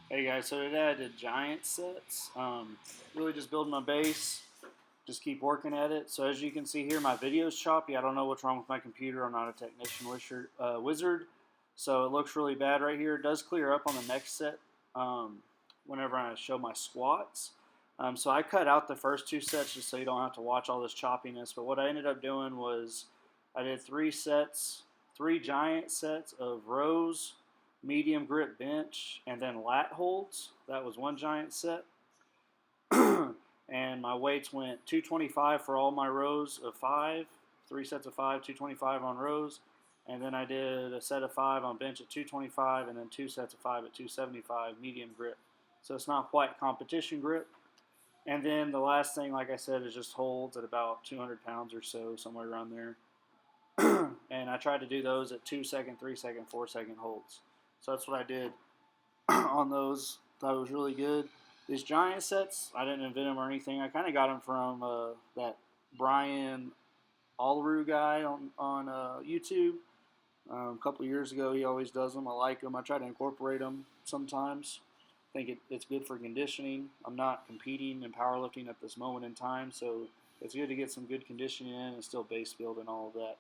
Hey guys, so today I did giant sets. Really just building my base, just keep working at it. So as you can see here, my video's choppy. I don't know what's wrong with my computer. I'm not a technician wizard, so it looks really bad right here. It does clear up on the next set whenever I show my squats. So I cut out the first two sets just so you don't have to watch all this choppiness. But what I ended up doing was I did three giant sets of rows, medium grip bench, and then lat holds. That was one giant set. And my weights went 225 for all my rows of five, three sets of five, 225 on rows. And then I did a set of five on bench at 225, and then two sets of five at 275 medium grip. So it's not quite competition grip. And then the last thing, like I said, is just holds at about 200 pounds or so, somewhere around there. And I tried to do those at 2 second, 3 second, 4 second holds. So that's what I did on those. Thought it was really good. These giant sets, I didn't invent them or anything. I kind of got them from that Brian Allaru guy on YouTube. A couple of years ago, he always does them. I like them. I try to incorporate them sometimes. I think it's good for conditioning. I'm not competing in powerlifting at this moment in time, so it's good to get some good conditioning in and still base build and all of that.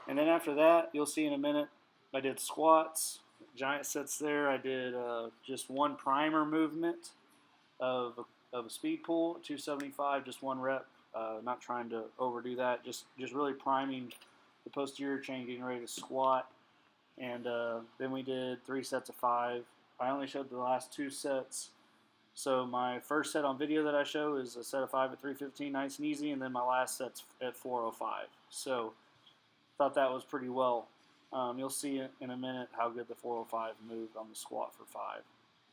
And then after that, you'll see in a minute, I did squats, giant sets there. I did just one primer movement of a speed pull, 275, just one rep. Not trying to overdo that, just really priming the posterior chain, getting ready to squat. And then we did three sets of five. I only showed the last two sets. So my first set on video that I show is a set of five at 315, nice and easy, and then my last set's at 405. So thought that was pretty well. You'll see in a minute how good the 405 moved on the squat for five.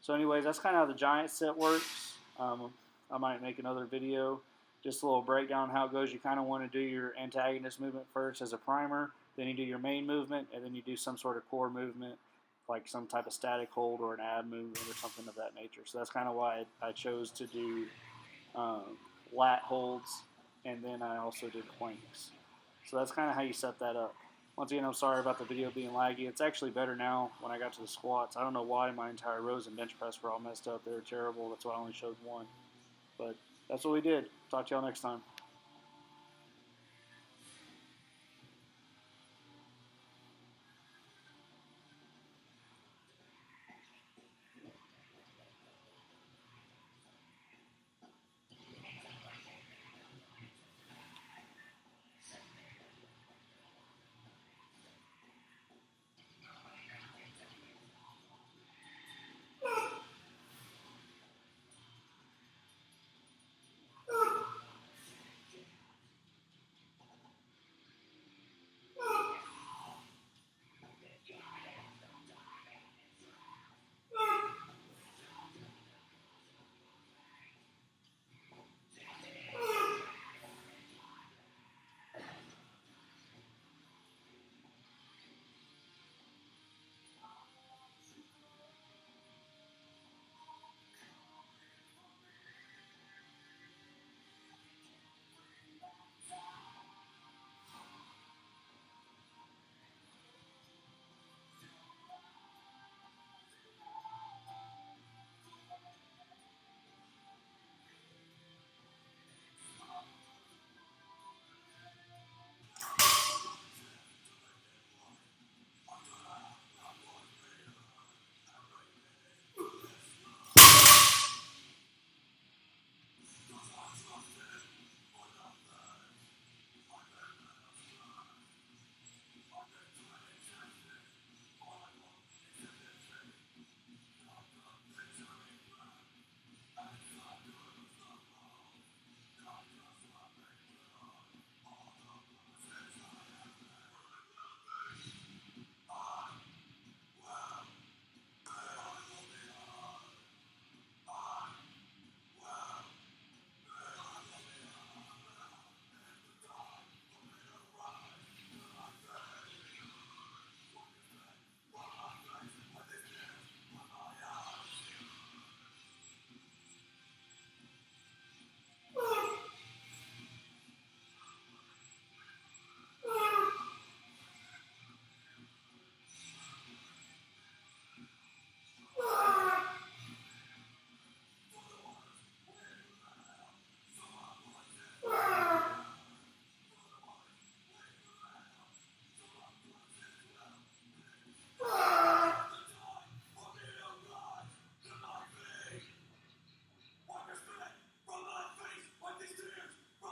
So anyways, that's kind of how the giant set works. I might make another video, just a little breakdown how it goes. You kind of want to do your antagonist movement first as a primer, then you do your main movement, and then you do some sort of core movement, like some type of static hold or an ab movement or something of that nature. So that's kind of why I chose to do lat holds, and then I also did planks. So that's kind of how you set that up. Once again, I'm sorry about the video being laggy. It's actually better now when I got to the squats. I don't know why my entire rows and bench press were all messed up. They were terrible. That's why I only showed one. But that's what we did. Talk to y'all next time.